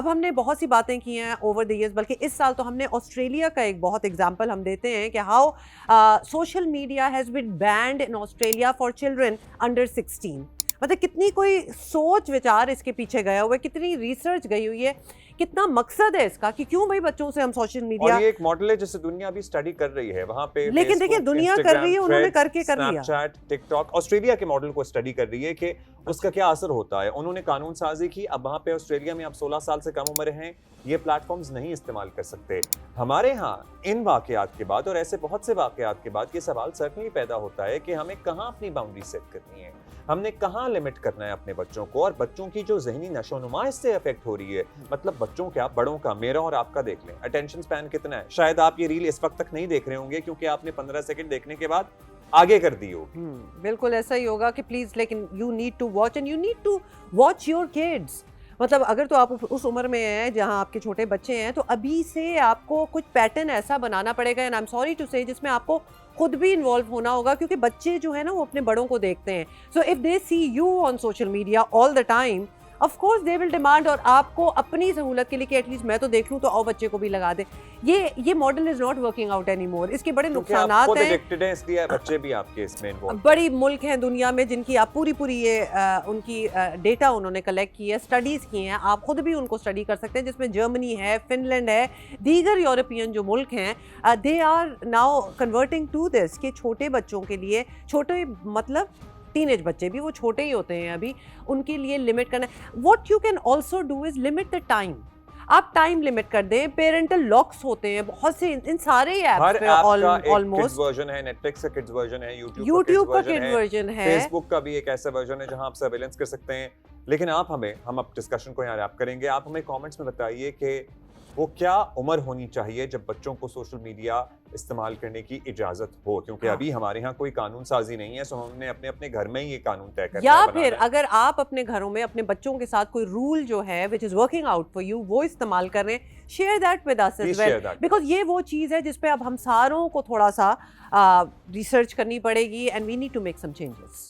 اب ہم نے بہت سی باتیں کی ہیں اوور دی ایئرز, بلکہ اس سال تو ہم نے آسٹریلیا کا ایک بہت ایگزامپل ہم دیتے ہیں کہ how social media has been banned in Australia for children under 16. مطلب کتنی کوئی سوچ وچار اس کے پیچھے گیا ہوا ہے, کتنی ریسرچ گئی ہوئی ہے, کتنا مقصد ہے اس کا کہ کیوں بھائی بچوں سے ہم سوشل میڈیا. اور یہ ایک ماڈل ہے جسے دنیا ابھی اسٹڈی کر رہی ہے وہاں پہ, لیکن دیکھیں دنیا کر رہی ہے, انہوں نے کر کے کر لیا. اسنیپ چیٹ, ٹک ٹاک, آسٹریلیا کے ماڈل کو اسٹڈی کر رہی ہے کہ اس کا کیا اثر ہوتا ہے. انہوں نے قانون سازی کی, اب وہاں پہ آسٹریلیا میں اب 16 سال سے کم عمر ہیں یہ پلیٹ فارمز نہیں استعمال کر سکتے. ہمارے ہاں ان واقعات کے بعد اور ایسے بہت سے واقعات کے بعد یہ سوال سرٹنلی پیدا ہوتا ہے کہ ہمیں کہاں اپنی باؤنڈری سیٹ کرنی ہے, ہم نے کہاں لمٹ کرنا ہے اپنے بچوں کو, اور بچوں کی جو ذہنی نشو و نما اس سے افیکٹ ہو رہی ہے. مطلب بچوں کیا, بڑوں کا, میرا اور آپ کا دیکھ لیں اٹینشن سپین کتنا ہے. شاید آپ یہ ریل اس وقت تک نہیں دیکھ رہے ہوں گے کیونکہ آپ نے 15 سیکنڈ دیکھنے کے بعد آگے کر دی ہوگی. بالکل ایسا ہی ہوگا کہ پلیز, لیکن you need to watch and you need to watch your kids. مطلب اگر تو آپ اس عمر میں ہیں جہاں آپ کے چھوٹے بچے ہیں تو ابھی سے آپ کو کچھ پیٹرن ایسا بنانا پڑے گا, and I am sorry to say, جس میں آپ کو خود بھی انوالو ہونا ہوگا, کیونکہ بچے جو ہے نا وہ اپنے بڑوں کو دیکھتے ہیں. So if they see you on social media all the time, of course they will demand, اور آپ کو اپنی سہولت کے لیے کہ ایٹ لیسٹ میں تو دیکھ لوں تو آؤ بچے کو بھی لگا دیں. یہ model is not working out any more. اس کے بڑے نقصانات ہیں, اس لیے بچے بھی آپ کے اس میں انوالو. بڑی ملک ہیں دنیا میں جن کی آپ پوری یہ ان کی ڈیٹا انہوں نے کلیکٹ کی ہے, اسٹڈیز کی ہیں, آپ خود بھی ان کو اسٹڈی کر سکتے ہیں, جس میں جرمنی ہے, فن لینڈ ہے, دیگر یورپین جو ملک ہیں, they are now converting to this کہ چھوٹے بچوں کے لیے, چھوٹے مطلب ٹین ایج بچے بھی, وہ چھوٹے ہی ہوتے ہیں ابھی, ان کے لیے لمٹ کرنا. What you can also do is limit the time. آپ ٹائم لمٹ کر دیں, پیرنٹل لاکس ہوتے ہیں بہت سے ان سارے ایپس پہ, آلموسٹ ورژن ہے, نیٹ فلکس کا کڈز ورژن ہے, یوٹیوب کا کڈ ورژن ہے, فیس بک کا بھی ایک ایسا ورژن ہے جہاں آپ سرویلنس کر سکتے ہیں. لیکن ہم اب ڈسکشن کو یہاں ریپ کریں گے. آپ ہمیں کامنٹس میں بتائیے کہ وہ کیا عمر ہونی چاہیے جب بچوں کو سوشل میڈیا استعمال کرنے کی اجازت ہو, کیونکہ ابھی ہمارے ہاں کوئی قانون سازی نہیں ہے, سو ہم نے اپنے گھر میں ہی یہ قانون طے کرنا ہے. یا پھر اگر آپ اپنے گھروں میں اپنے بچوں کے ساتھ کوئی رول جو ہے which is working out for you وہ استعمال کر رہے ہیں, share that with us as well, because یہ وہ چیز ہے جس پہ اب ہم ساروں کو تھوڑا سا ریسرچ کرنی پڑے گی, and we need to make some changes.